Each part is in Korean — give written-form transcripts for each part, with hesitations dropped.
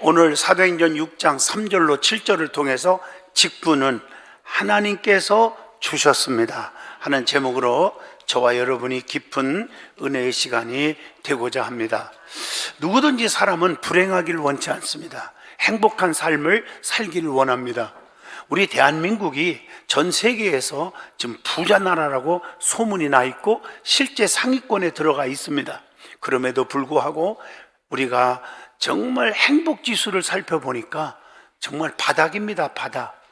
오늘 사도행전 6장 3절로 7절을 통해서 직분은 하나님께서 주셨습니다 하는 제목으로 저와 여러분이 깊은 은혜의 시간이 되고자 합니다. 누구든지 사람은 불행하기를 원치 않습니다. 행복한 삶을 살기를 원합니다. 우리 대한민국이 전 세계에서 지금 부자 나라라고 소문이 나 있고 실제 상위권에 들어가 있습니다. 그럼에도 불구하고 우리가 정말 행복지수를 살펴보니까 정말 바닥입니다. 바닥.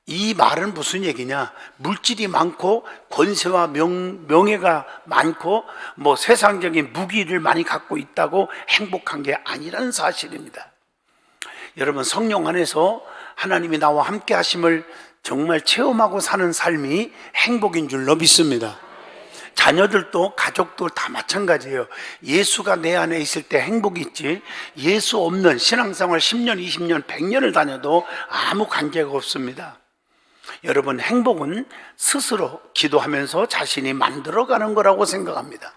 이 말은 무슨 얘기냐? 물질이 많고 권세와 명예가 많고 세상적인 무기를 많이 갖고 있다고 행복한 게 아니라는 사실입니다. 여러분, 성령 안에서 하나님이 나와 함께 하심을 정말 체험하고 사는 삶이 행복인 줄로 믿습니다. 자녀들도 가족도 다 마찬가지예요. 예수가 내 안에 있을 때 행복이 있지, 예수 없는 신앙생활 10년, 20년, 100년을 다녀도 아무 관계가 없습니다. 여러분, 행복은 스스로 기도하면서 자신이 만들어가는 거라고 생각합니다.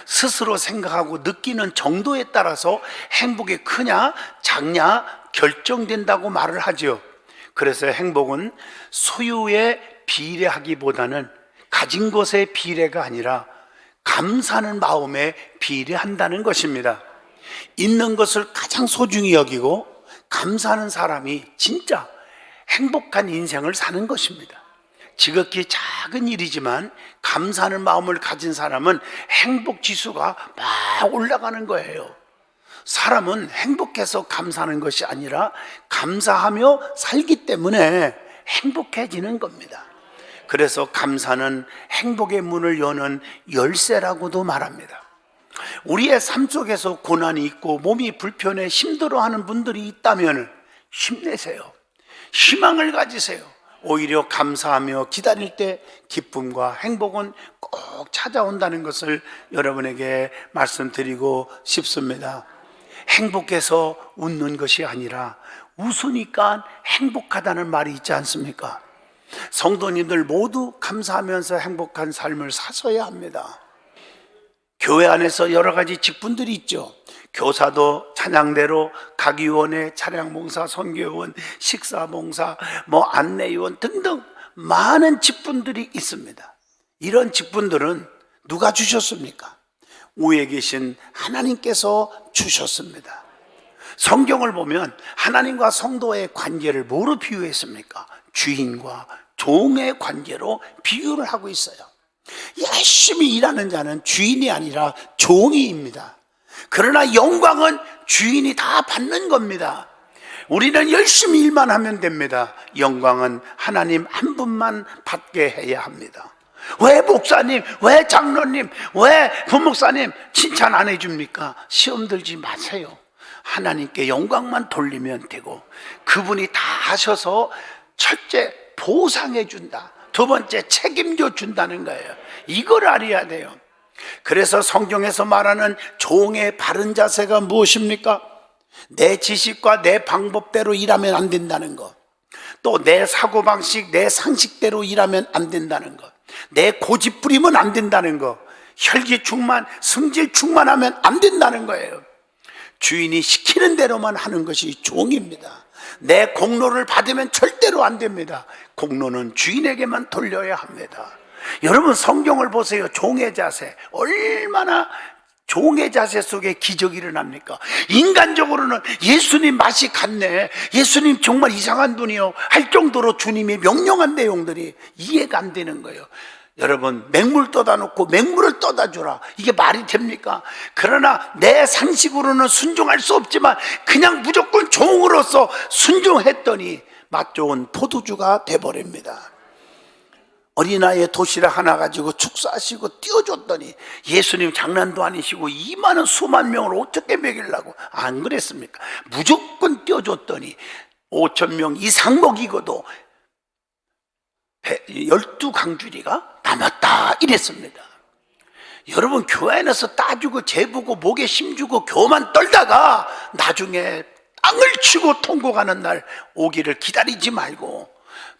스스로 생각하고 느끼는 정도에 따라서 행복이 크냐 작냐 결정된다고 말을 하죠. 그래서 행복은 소유에 비례하기보다는 가진 것의 비례가 아니라 감사하는 마음에 비례한다는 것입니다. 있는 것을 가장 소중히 여기고 감사하는 사람이 진짜 행복한 인생을 사는 것입니다. 지극히 작은 일이지만 감사하는 마음을 가진 사람은 행복 지수가 막 올라가는 거예요. 사람은 행복해서 감사하는 것이 아니라 감사하며 살기 때문에 행복해지는 겁니다. 그래서 감사는 행복의 문을 여는 열쇠라고도 말합니다. 우리의 삶 속에서 고난이 있고 몸이 불편해 힘들어하는 분들이 있다면 힘내세요. 희망을 가지세요. 오히려 감사하며 기다릴 때 기쁨과 행복은 꼭 찾아온다는 것을 여러분에게 말씀드리고 싶습니다. 행복해서 웃는 것이 아니라 웃으니까 행복하다는 말이 있지 않습니까? 성도님들 모두 감사하면서 행복한 삶을 사셔야 합니다. 교회 안에서 여러 가지 직분들이 있죠. 교사도 찬양대로 각위원회, 차량봉사, 선교원, 식사봉사, 안내위원 등등 많은 직분들이 있습니다. 이런 직분들은 누가 주셨습니까? 위에 계신 하나님께서 주셨습니다. 성경을 보면 하나님과 성도의 관계를 뭐로 비유했습니까? 주인과 종의 관계로 비유를 하고 있어요. 열심히 일하는 자는 주인이 아니라 종이입니다. 그러나 영광은 주인이 다 받는 겁니다. 우리는 열심히 일만 하면 됩니다. 영광은 하나님 한 분만 받게 해야 합니다. 왜 목사님, 왜 장로님, 왜 부목사님 칭찬 안 해줍니까? 시험 들지 마세요. 하나님께 영광만 돌리면 되고 그분이 다 하셔서 첫째 보상해 준다, 두 번째 책임져 준다는 거예요. 이걸 알아야 돼요. 그래서 성경에서 말하는 종의 바른 자세가 무엇입니까? 내 지식과 내 방법대로 일하면 안 된다는 것, 또 내 사고방식, 내 상식대로 일하면 안 된다는 것, 내 고집 부리면 안 된다는 것, 혈기충만, 승질충만하면 안 된다는 거예요. 주인이 시키는 대로만 하는 것이 종입니다. 내 공로를 받으면 절대로 안 됩니다. 공로는 주인에게만 돌려야 합니다. 여러분, 성경을 보세요. 종의 자세, 얼마나 종의 자세 속에 기적이 일어납니까? 인간적으로는 예수님 맛이 갔네, 예수님 정말 이상한 분이요 할 정도로 주님이 명령한 내용들이 이해가 안 되는 거예요. 여러분, 맹물 떠다 놓고 맹물을 떠다 주라, 이게 말이 됩니까? 그러나 내 상식으로는 순종할 수 없지만 그냥 무조건 종으로서 순종했더니 맛 좋은 포도주가 돼버립니다. 어린아이의 도시락 하나 가지고 축사하시고 띄워줬더니 예수님 장난도 아니시고 이 많은 수만 명을 어떻게 먹이려고 안 그랬습니까? 무조건 띄워줬더니 5,000명 이상 먹이고도 12강주리가 남았다 이랬습니다. 여러분, 교회 안에서 따주고 재보고 목에 힘주고 교만 떨다가 나중에 땅을 치고 통곡하는 날 오기를 기다리지 말고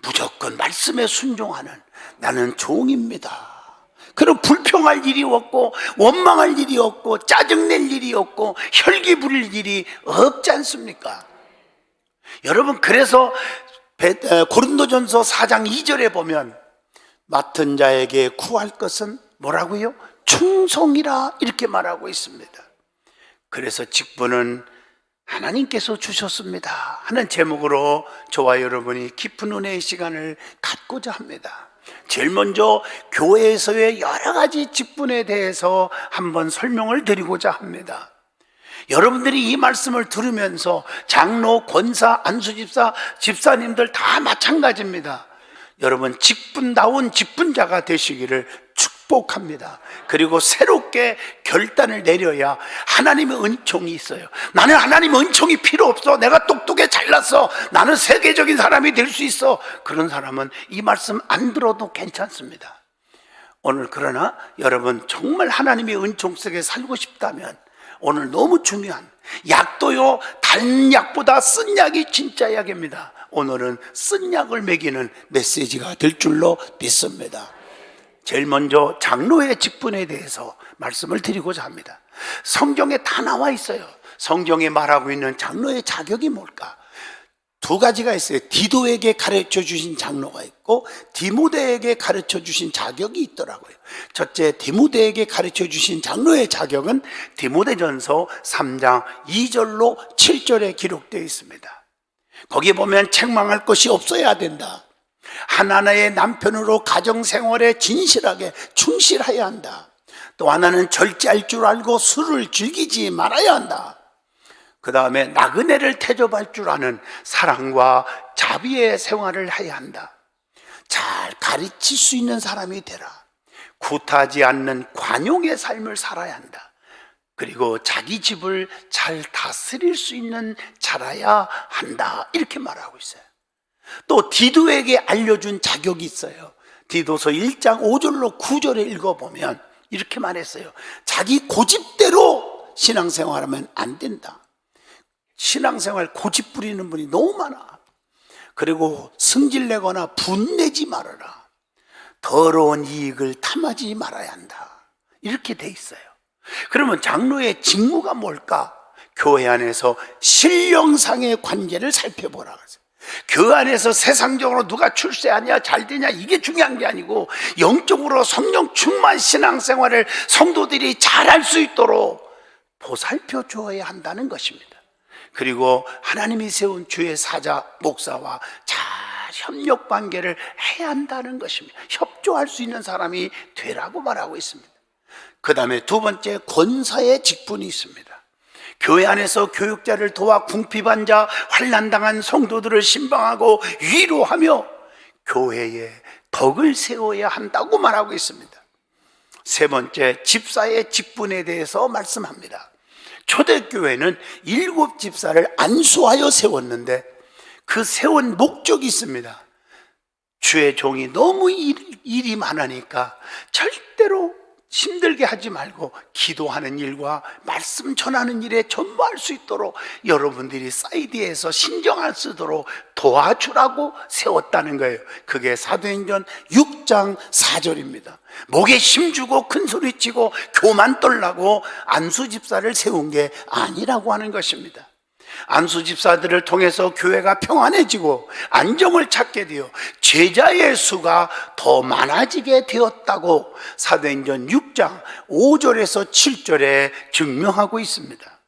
무조건 말씀에 순종하는, 나는 종입니다, 그럼 불평할 일이 없고 원망할 일이 없고 짜증낼 일이 없고 혈기 부릴 일이 없지 않습니까? 여러분, 그래서 고린도전서 4장 2절에 보면 맡은 자에게 구할 것은 뭐라고요? 충성이라 이렇게 말하고 있습니다. 그래서 직분은 하나님께서 주셨습니다 하는 제목으로 저와 여러분이 깊은 은혜의 시간을 갖고자 합니다. 제일 먼저 교회에서의 여러 가지 직분에 대해서 한번 설명을 드리고자 합니다. 여러분들이 이 말씀을 들으면서 장로, 권사, 안수집사, 집사님들 다 마찬가지입니다. 여러분, 직분다운 직분자가 되시기를 축복합니다. 그리고 새롭게 결단을 내려야 하나님의 은총이 있어요. 나는 하나님의 은총이 필요 없어, 내가 똑똑해 잘났어, 나는 세계적인 사람이 될 수 있어, 그런 사람은 이 말씀 안 들어도 괜찮습니다. 오늘 그러나 여러분, 정말 하나님의 은총 속에 살고 싶다면 오늘 너무 중요한 약도요, 단 약보다 쓴 약이 진짜 약입니다. 오늘은 쓴 약을 먹이는 메시지가 될 줄로 믿습니다. 제일 먼저 장로의 직분에 대해서 말씀을 드리고자 합니다. 성경에 다 나와 있어요. 성경에 말하고 있는 장로의 자격이 뭘까? 두 가지가 있어요. 디도에게 가르쳐 주신 장로가 있고 디모데에게 가르쳐 주신 자격이 있더라고요. 첫째, 디모데에게 가르쳐 주신 장로의 자격은 디모데전서 3장 2절로 7절에 기록되어 있습니다. 거기 보면 책망할 것이 없어야 된다, 하나하나의 남편으로 가정생활에 진실하게 충실해야 한다, 또 하나는 절제할 줄 알고 술을 즐기지 말아야 한다, 그 다음에 나그네를 대접할 줄 아는 사랑과 자비의 생활을 해야 한다, 잘 가르칠 수 있는 사람이 되라, 구타하지 않는 관용의 삶을 살아야 한다, 그리고 자기 집을 잘 다스릴 수 있는 자라야 한다, 이렇게 말하고 있어요. 또 디도에게 알려준 자격이 있어요. 디도서 1장 5절로 9절에 읽어보면 이렇게 말했어요. 자기 고집대로 신앙생활하면 안 된다. 신앙생활 고집 부리는 분이 너무 많아. 그리고 승질내거나 분내지 말아라. 더러운 이익을 탐하지 말아야 한다, 이렇게 돼 있어요. 그러면 장로의 직무가 뭘까? 교회 안에서 신령상의 관계를 살펴보라. 그 안에서 세상적으로 누가 출세하냐 잘되냐 이게 중요한 게 아니고 영적으로 성령 충만 신앙생활을 성도들이 잘할 수 있도록 보살펴 주어야 한다는 것입니다. 그리고 하나님이 세운 주의 사자 목사와 잘 협력 관계를 해야 한다는 것입니다. 협조할 수 있는 사람이 되라고 말하고 있습니다. 그 다음에 두 번째, 권사의 직분이 있습니다. 교회 안에서 교육자를 도와 궁핍한 자, 환난당한 성도들을 신방하고 위로하며 교회에 덕을 세워야 한다고 말하고 있습니다. 세 번째, 집사의 직분에 대해서 말씀합니다. 초대교회는 7 집사를 안수하여 세웠는데 그 세운 목적이 있습니다. 주의 종이 너무 일이 많으니까 절대로 힘들게 하지 말고 기도하는 일과 말씀 전하는 일에 전무할 수 있도록 여러분들이 사이드에서 신경 안 쓰도록 도와주라고 세웠다는 거예요. 그게 사도행전 6장 4절입니다. 목에 힘주고 큰소리치고 교만 떨라고 안수집사를 세운 게 아니라고 하는 것입니다. 안수집사들을 통해서 교회가 평안해지고 안정을 찾게 되어 제자의 수가 더 많아지게 되었다고 사도행전 6장 5절에서 7절에 증명하고 있습니다.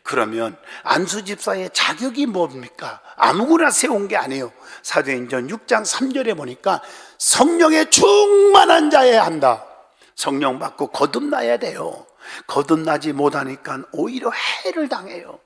그러면 안수집사의 자격이 뭡니까? 아무거나 세운 게 아니에요. 사도행전 6장 3절에 보니까 성령에 충만한 자여야 한다. 성령 받고 거듭나야 돼요. 거듭나지 못하니까 오히려 해를 당해요.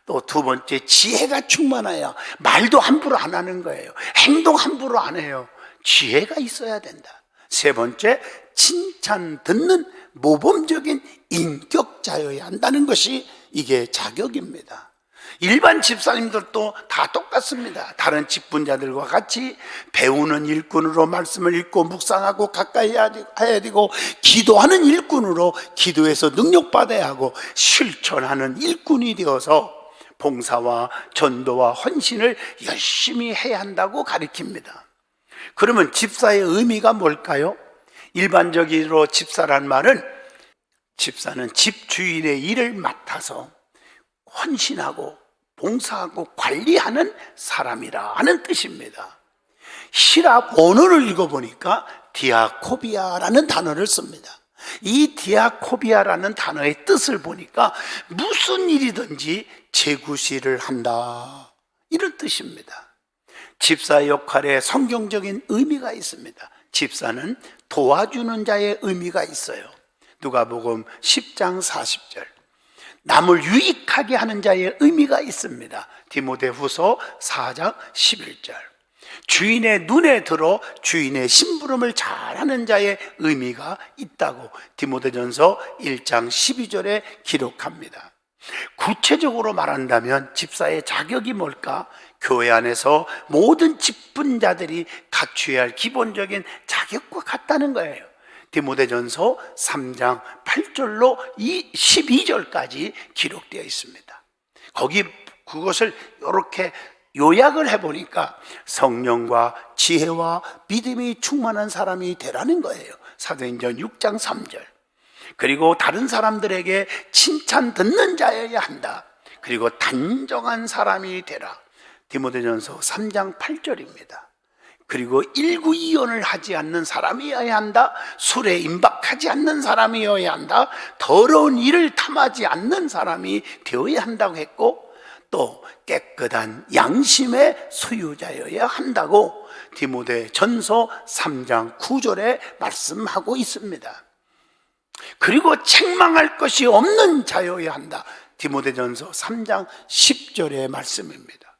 또 두 번째, 지혜가 충만해야 말도 함부로 안 하는 거예요. 행동 함부로 안 해요. 지혜가 있어야 된다. 세 번째, 칭찬 듣는 모범적인 인격자여야 한다는 것이 이게 자격입니다. 일반 집사님들도 다 똑같습니다. 다른 직분자들과 같이 배우는 일꾼으로 말씀을 읽고 묵상하고 가까이 해야 되고, 기도하는 일꾼으로 기도해서 능력받아야 하고, 실천하는 일꾼이 되어서 봉사와 전도와 헌신을 열심히 해야 한다고 가르칩니다. 그러면 집사의 의미가 뭘까요? 일반적으로 집사란 말은 집사는 집 주인의 일을 맡아서 헌신하고 봉사하고 관리하는 사람이라 하는 뜻입니다. 히랍 원어를 읽어보니까 디아코비아라는 단어를 씁니다. 이 디아코비아라는 단어의 뜻을 보니까 무슨 일이든지 제구시를 한다, 이런 뜻입니다. 집사의 역할에 성경적인 의미가 있습니다. 집사는 도와주는 자의 의미가 있어요. 누가복음 10장 40절. 남을 유익하게 하는 자의 의미가 있습니다. 디모데후서 4장 11절. 주인의 눈에 들어 주인의 심부름을 잘하는 자의 의미가 있다고 디모데전서 1장 12절에 기록합니다. 구체적으로 말한다면 집사의 자격이 뭘까? 교회 안에서 모든 직분자들이 갖추어야 할 기본적인 자격과 같다는 거예요. 디모데전서 3장 8절로 12절까지 기록되어 있습니다. 거기 그것을 이렇게 요약을 해보니까 성령과 지혜와 믿음이 충만한 사람이 되라는 거예요. 사도행전 6장 3절. 그리고 다른 사람들에게 칭찬 듣는 자여야 한다. 그리고 단정한 사람이 되라. 디모데전서 3장 8절입니다. 그리고 일구이연을 하지 않는 사람이어야 한다. 술에 임박하지 않는 사람이어야 한다. 더러운 일을 탐하지 않는 사람이 되어야 한다고 했고, 또 깨끗한 양심의 소유자여야 한다고 디모데전서 3장 9절에 말씀하고 있습니다. 그리고 책망할 것이 없는 자여야 한다. 디모데전서 3장 10절의 말씀입니다.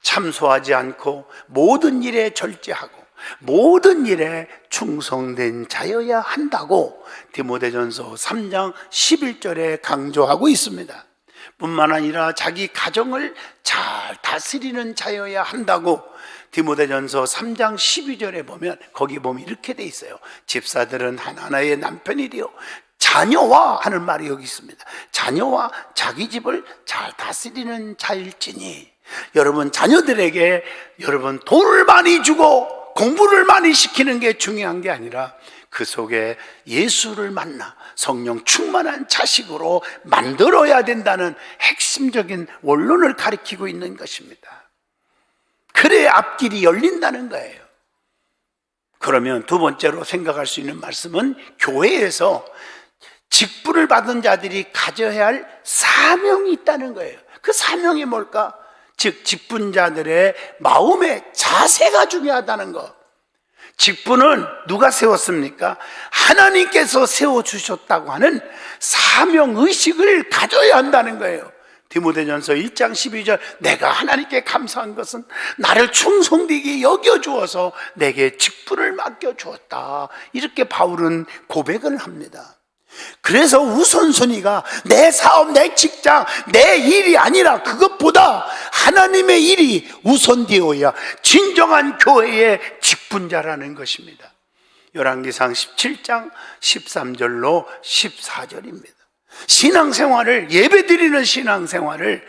참소하지 않고 모든 일에 절제하고 모든 일에 충성된 자여야 한다고 디모데전서 3장 11절에 강조하고 있습니다. 뿐만 아니라 자기 가정을 잘 다스리는 자여야 한다고 디모데전서 3장 12절에 보면, 거기 보면 이렇게 돼 있어요. 집사들은 하나하나의 남편이 되어 자녀와 하는 말이 여기 있습니다. 자녀와 자기 집을 잘 다스리는 자일지니. 여러분, 자녀들에게 여러분 돈을 많이 주고 공부를 많이 시키는 게 중요한 게 아니라 그 속에 예수를 만나 성령 충만한 자식으로 만들어야 된다는 핵심적인 원론을 가리키고 있는 것입니다. 그래야 앞길이 열린다는 거예요. 그러면 두 번째로 생각할 수 있는 말씀은 교회에서 직분을 받은 자들이 가져야 할 사명이 있다는 거예요. 그 사명이 뭘까? 즉 직분자들의 마음의 자세가 중요하다는 것. 직분은 누가 세웠습니까? 하나님께서 세워주셨다고 하는 사명의식을 가져야 한다는 거예요. 디모데전서 1장 12절, 내가 하나님께 감사한 것은 나를 충성되게 여겨주어서 내게 직분을 맡겨주었다. 이렇게 바울은 고백을 합니다. 그래서 우선순위가 내 사업, 내 직장, 내 일이 아니라 그것보다 하나님의 일이 우선되어야 진정한 교회의 직분자라는 것입니다. 열왕기상 17장 13절로 14절입니다. 신앙생활을, 예배드리는 신앙생활을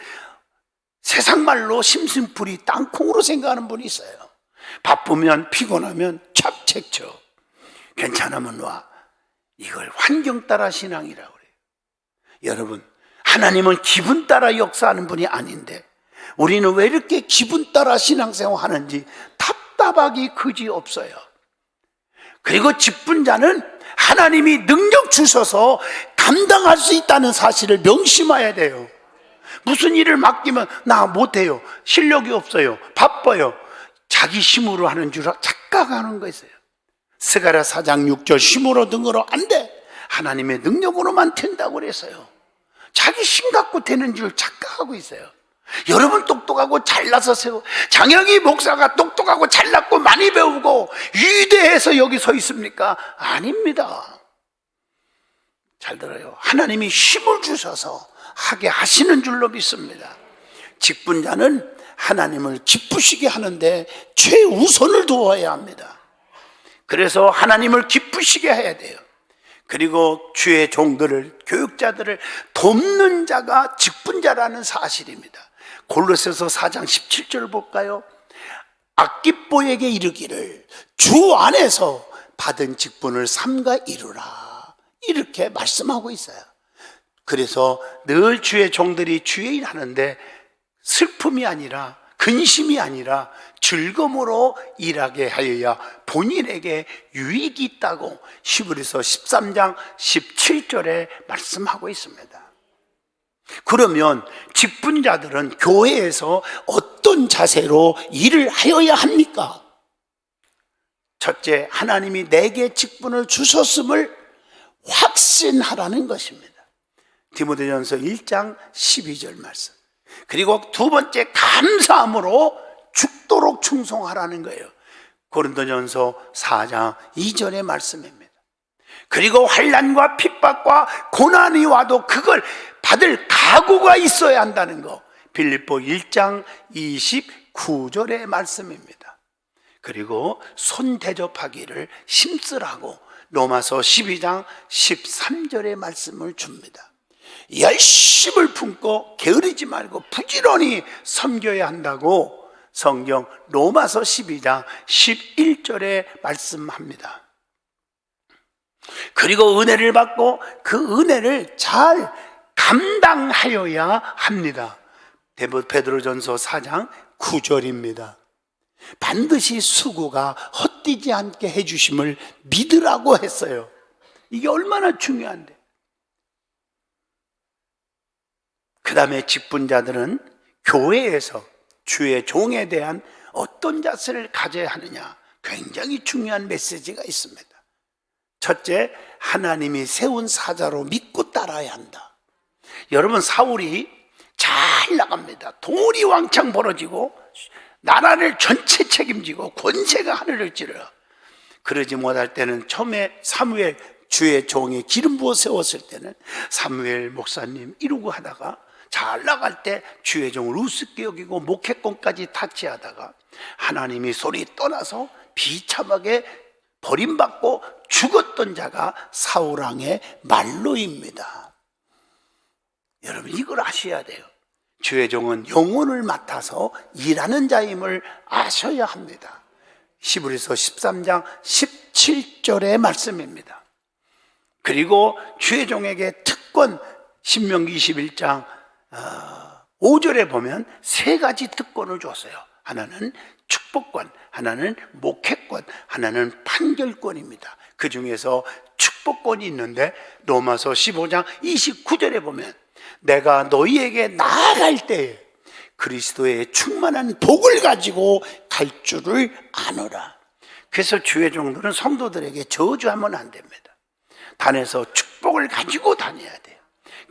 세상말로 심심풀이 땅콩으로 생각하는 분이 있어요. 바쁘면 피곤하면 잡채쳐, 괜찮으면 와. 이걸 환경 따라 신앙이라고 그래요. 여러분, 하나님은 기분 따라 역사하는 분이 아닌데 우리는 왜 이렇게 기분 따라 신앙생활 하는지 답답하기 그지없어요. 그리고 직분자는 하나님이 능력 주셔서 감당할 수 있다는 사실을 명심해야 돼요. 무슨 일을 맡기면 나 못해요, 실력이 없어요, 바빠요, 자기 힘으로 하는 줄 착각하는 거 있어요. 스가랴 4장 6절, 힘으로 등으로 안 돼. 하나님의 능력으로만 된다고 그랬어요. 자기 힘 갖고 되는 줄 착각하고 있어요. 여러분 똑똑하고 잘나서 세워, 장혁이 목사가 똑똑하고 잘났고 많이 배우고 위대해서 여기 서 있습니까? 아닙니다. 잘 들어요. 하나님이 힘을 주셔서 하게 하시는 줄로 믿습니다. 직분자는 하나님을 기쁘시게 하는데 최우선을 두어야 합니다. 그래서 하나님을 기쁘시게 해야 돼요. 그리고 주의 종들을, 교육자들을 돕는 자가 직분자라는 사실입니다. 골로새서 4장 17절 볼까요? 악깃보에게 이르기를 주 안에서 받은 직분을 삼가 이루라, 이렇게 말씀하고 있어요. 그래서 늘 주의 종들이 주의 일 하는데 슬픔이 아니라, 근심이 아니라 즐거움으로 일하게 하여야 본인에게 유익이 있다고 히브리서 13장 17절에 말씀하고 있습니다. 그러면 직분자들은 교회에서 어떤 자세로 일을 하여야 합니까? 첫째, 하나님이 내게 직분을 주셨음을 확신하라는 것입니다. 디모데전서 1장 12절 말씀. 그리고 두 번째, 감사함으로 죽도록 충성하라는 거예요. 고린도전서 4장 2절의 말씀입니다. 그리고 환난과 핍박과 고난이 와도 그걸 받을 각오가 있어야 한다는 거, 빌립보 1장 29절의 말씀입니다. 그리고 손 대접하기를 힘쓰라고 로마서 12장 13절의 말씀을 줍니다. 열심을 품고 게으르지 말고 부지런히 섬겨야 한다고 성경 로마서 12장 11절에 말씀합니다. 그리고 은혜를 받고 그 은혜를 잘 감당하여야 합니다. 베드로전서 4장 9절입니다. 반드시 수고가 헛되지 않게 해주심을 믿으라고 했어요. 이게 얼마나 중요한데. 그 다음에 직분자들은 교회에서 주의 종에 대한 어떤 자세를 가져야 하느냐, 굉장히 중요한 메시지가 있습니다. 첫째, 하나님이 세운 사자로 믿고 따라야 한다. 여러분, 사울이 잘 나갑니다. 돈이 왕창 벌어지고 나라를 전체 책임지고 권세가 하늘을 찌르러. 그러지 못할 때는 처음에 사무엘 주의 종이 기름 부어 세웠을 때는 사무엘 목사님 이러고 하다가 잘 나갈 때 주의 종을 우습게 여기고 목회권까지 타치하다가 하나님이 소리 떠나서 비참하게 버림받고 죽었던 자가 사울왕의 말로입니다. 여러분, 이걸 아셔야 돼요. 주의 종은 영혼을 맡아서 일하는 자임을 아셔야 합니다. 히브리서 13장 17절의 말씀입니다. 그리고 주의 종에게 특권, 신명기 21장 5절에 보면 세 가지 특권을 줬어요. 하나는 축복권, 하나는 목회권, 하나는 판결권입니다. 그 중에서 축복권이 있는데 로마서 15장 29절에 보면 내가 너희에게 나아갈 때에 그리스도의 충만한 복을 가지고 갈 줄을 아노라. 그래서 주의 종들은 성도들에게 저주하면 안 됩니다. 단에서 축복을 가지고 다녀야 돼요.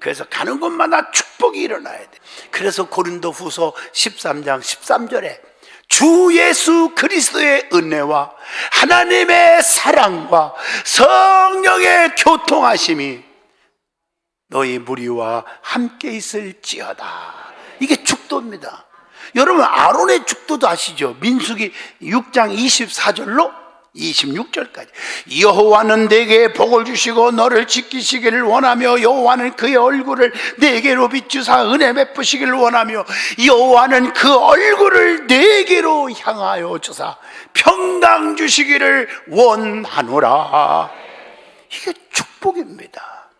그래서 가는 곳마다 축복이 일어나야 돼요. 그래서 고린도후서 13장 13절에 주 예수 그리스도의 은혜와 하나님의 사랑과 성령의 교통하심이 너희 무리와 함께 있을지어다. 이게 축도입니다. 여러분, 아론의 축도도 아시죠? 민수기 6장 24절로 26절까지 여호와는 내게 복을 주시고 너를 지키시기를 원하며 여호와는 그의 얼굴을 내게로 비추사 은혜 베푸시기를 원하며 여호와는 그 얼굴을 내게로 향하여 주사 평강 주시기를 원하노라. 이게 축복입니다.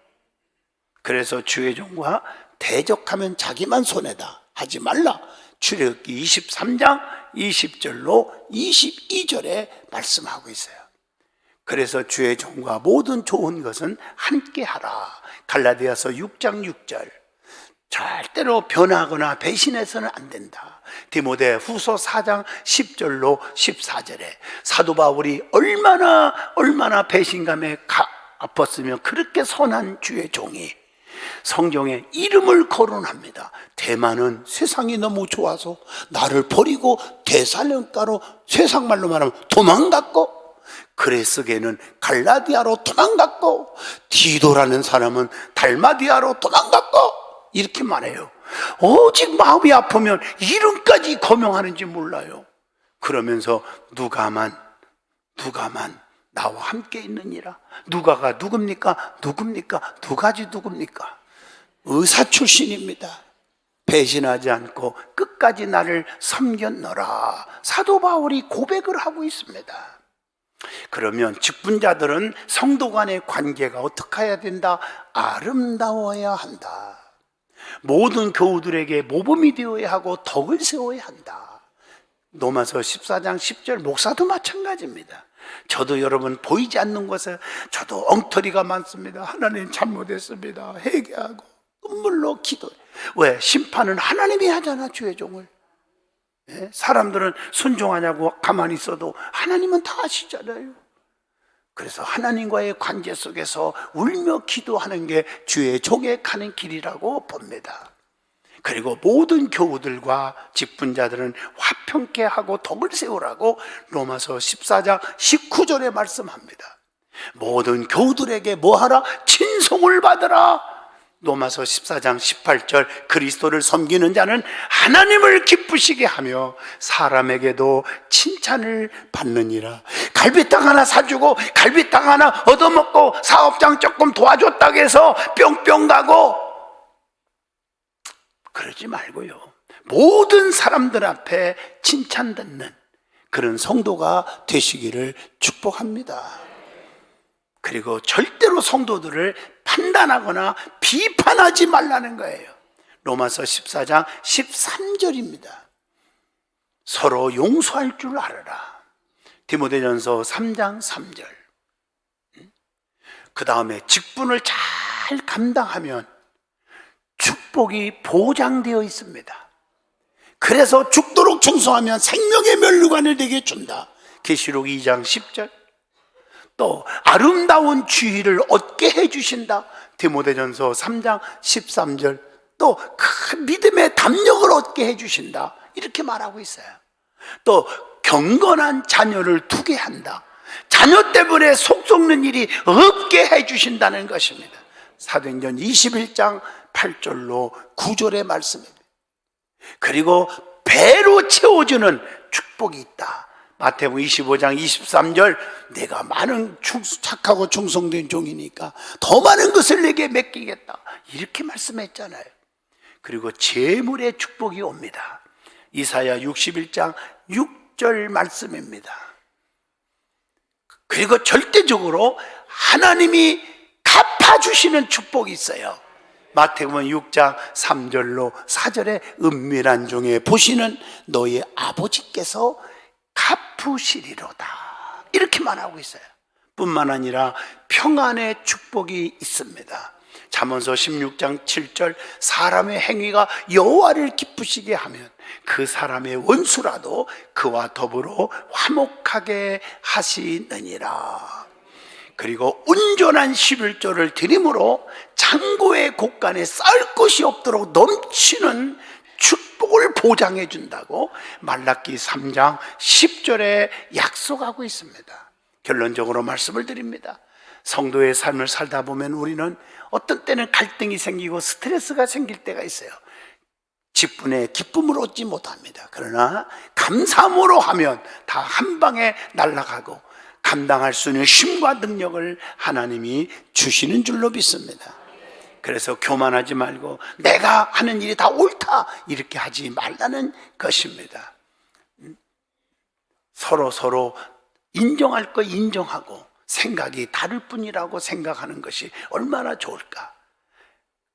그래서 주의 종과 대적하면 자기만 손해다 하지 말라. 출애굽기 23장 20절로 22절에 말씀하고 있어요. 그래서 주의 종과 모든 좋은 것은 함께 하라. 갈라디아서 6장 6절. 절대로 변하거나 배신해서는 안 된다. 디모데 후서 4장 10절로 14절에 사도 바울이 얼마나 배신감에 아팠으면 그렇게 선한 주의 종이 성경에 이름을 거론합니다. 대만은 세상이 너무 좋아서 나를 버리고 대살령가로 세상말로 말하면 도망갔고, 그레스게는 갈라디아로 도망갔고, 디도라는 사람은 달마디아로 도망갔고, 이렇게 말해요. 오직 마음이 아프면 이름까지 거명하는지 몰라요. 그러면서 누가만 나와 함께 있느니라. 누가가 누굽니까? 누가지 누굽니까? 의사 출신입니다. 배신하지 않고 끝까지 나를 섬겼노라. 사도 바울이 고백을 하고 있습니다. 그러면 직분자들은 성도 간의 관계가 어떻게 해야 된다? 아름다워야 한다. 모든 교우들에게 모범이 되어야 하고 덕을 세워야 한다. 로마서 14장 10절, 목사도 마찬가지입니다. 저도 여러분 보이지 않는 것에 저도 엉터리가 많습니다. 하나님 잘못했습니다. 회개하고 눈물로 기도해. 왜? 심판은 하나님이 하잖아, 주의 종을. 예? 사람들은 순종하냐고 가만히 있어도 하나님은 다 아시잖아요. 그래서 하나님과의 관계 속에서 울며 기도하는 게 주의 종에 가는 길이라고 봅니다. 그리고 모든 교우들과 직분자들은 화평케 하고 덕을 세우라고 로마서 14장 19절에 말씀합니다. 모든 교우들에게 뭐하라? 친송을 받으라. 로마서 14장 18절, 그리스도를 섬기는 자는 하나님을 기쁘시게 하며 사람에게도 칭찬을 받느니라. 갈비탕 하나 사주고 갈비탕 하나 얻어먹고 사업장 조금 도와줬다고 해서 뿅뿅 가고 그러지 말고요, 모든 사람들 앞에 칭찬 듣는 그런 성도가 되시기를 축복합니다. 그리고 절대로 성도들을 판단하거나 비판하지 말라는 거예요. 로마서 14장 13절입니다. 서로 용서할 줄 알아라. 디모데전서 3장 3절. 그 다음에 직분을 잘 감당하면 축복이 보장되어 있습니다. 그래서 죽도록 충성하면 생명의 면류관을 내게 준다. 계시록 2장 10절. 또 아름다운 지위를 얻게 해주신다. 디모데전서 3장 13절. 또 큰 믿음의 담력을 얻게 해주신다. 이렇게 말하고 있어요. 또 경건한 자녀를 두게 한다. 자녀 때문에 속 썩는 일이 없게 해주신다는 것입니다. 사도행전 21장 8절로 9절의 말씀입니다. 그리고 배로 채워주는 축복이 있다. 마태복음 25장 23절, 내가 많은 착하고 충성된 종이니까 더 많은 것을 내게 맡기겠다. 이렇게 말씀했잖아요. 그리고 재물의 축복이 옵니다. 이사야 61장 6절 말씀입니다. 그리고 절대적으로 하나님이 갚아주시는 축복이 있어요. 마태복음 6장 3절로 4절에 은밀한 중에 보시는 너희 아버지께서 갚으시리로다. 이렇게 말하고 있어요. 뿐만 아니라 평안의 축복이 있습니다. 잠언서 16장 7절, 사람의 행위가 여호와를 기쁘시게 하면 그 사람의 원수라도 그와 더불어 화목하게 하시느니라. 그리고 온전한 11조를 드림으로 창고의 곳간에 쌀 것이 없도록 넘치는 축복을 보장해 준다고 말라기 3장 10절에 약속하고 있습니다. 결론적으로 말씀을 드립니다. 성도의 삶을 살다 보면 우리는 어떤 때는 갈등이 생기고 스트레스가 생길 때가 있어요. 직분의 기쁨을 얻지 못합니다. 그러나 감사함으로 하면 다 한 방에 날아가고 감당할 수 있는 힘과 능력을 하나님이 주시는 줄로 믿습니다. 그래서 교만하지 말고 내가 하는 일이 다 옳다 이렇게 하지 말라는 것입니다. 서로 인정할 거 인정하고 생각이 다를 뿐이라고 생각하는 것이 얼마나 좋을까.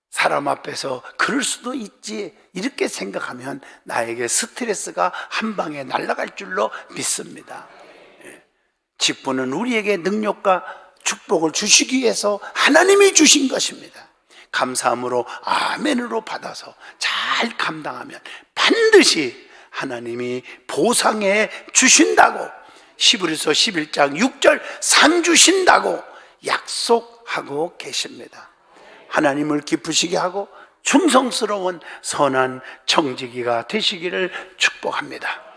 사람 앞에서 그럴 수도 있지 이렇게 생각하면 나에게 스트레스가 한 방에 날아갈 줄로 믿습니다. 직분은 우리에게 능력과 축복을 주시기 위해서 하나님이 주신 것입니다. 감사함으로 아멘으로 받아서 잘 감당하면 반드시 하나님이 보상해 주신다고, 히브리서 11장 6절 상 주신다고 약속하고 계십니다. 하나님을 기쁘시게 하고 충성스러운 선한 청지기가 되시기를 축복합니다.